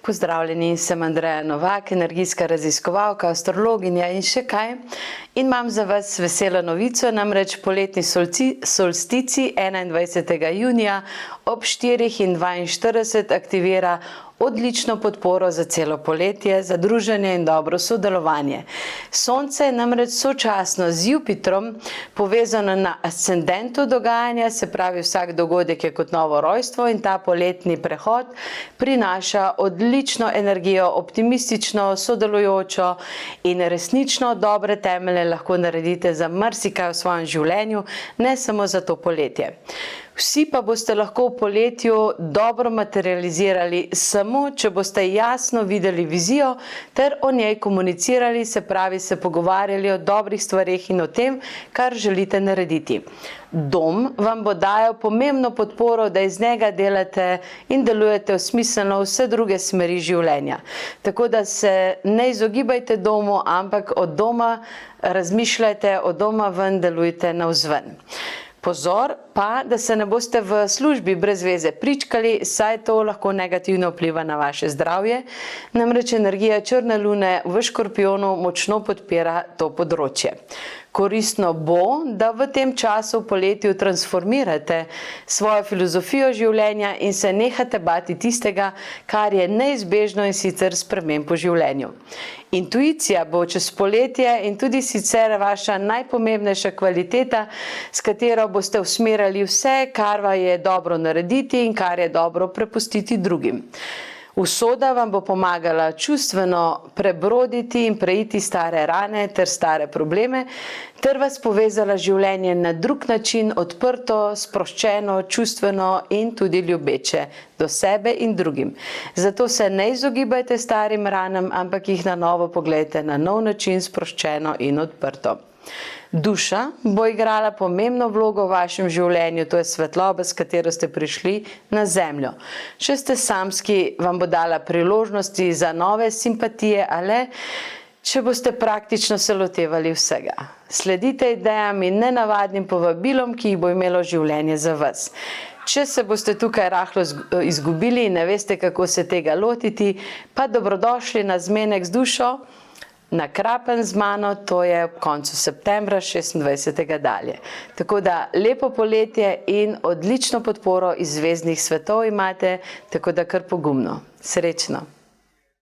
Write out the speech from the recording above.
Pozdravljeni, sem Andreja Novak, energijska raziskovalka, astrologinja in še kaj. In imam za vas veselo novico, namreč poletni solstici 21. junija ob 4:42 aktivira odlično podporo za celo poletje, za druženje in dobro sodelovanje. Sonce je namreč sočasno z Jupitrom povezano na ascendentu dogajanja, se pravi vsak dogodek je kot novo rojstvo in ta poletni prehod prinaša odlično energijo, optimistično, sodelujočo in resnično dobre temelje lahko naredite za marsikaj v svojem življenju, ne samo za to poletje. Vsi pa boste lahko v poletju dobro materializirali samo, če boste jasno videli vizijo ter o njej komunicirali, se pravi se pogovarjali o dobrih stvareh in o tem, kar želite narediti. Dom vam bo dajal pomembno podporo, da iz njega delate in delujete smiselno vse druge smeri življenja. Tako da se ne izogibajte domu, ampak od doma razmišljajte, od doma ven delujte navzven. Pozor pa, da se ne boste v službi brez veze pričkali, saj to lahko negativno vpliva na vaše zdravje. Namreč energija črne lune v Škorpijonu močno podpira to področje. Koristno bo, da v tem času v poletju transformirate svojo filozofijo življenja in se nehate bati tistega, kar je neizbežno in sicer sprememb v življenju. Intuicija bo čez poletje in tudi sicer vaša najpomembnejša kvaliteta, s katero boste usmerjali vse, kar vam je dobro narediti in kar je dobro prepustiti drugim. Usoda vam bo pomagala čustveno prebroditi in preiti stare rane ter stare probleme, ter vas povezala življenje na drug način, odprto, sproščeno, čustveno in tudi ljubeče do sebe in drugim. Zato se ne izogibajte starim ranam, ampak jih na novo pogledajte na nov način, sproščeno in odprto. Duša bo igrala pomembno vlogo v vašem življenju, to je svetloba, s katero ste prišli na zemljo. Če ste samski, vam bo dala priložnosti za nove simpatije, ali če boste praktično se lotevali vsega. Sledite idejam in nenavadnim povabilom, ki jih bo imelo življenje za vas. Če se boste tukaj rahlo izgubili in ne veste, kako se tega lotiti, pa dobrodošli na zmenek z dušo, na Krapen z mano, to je ob koncu septembra, 26. dalje. Tako da lepo poletje in odlično podporo iz zvezdnih svetov imate, tako da kar pogumno. Srečno!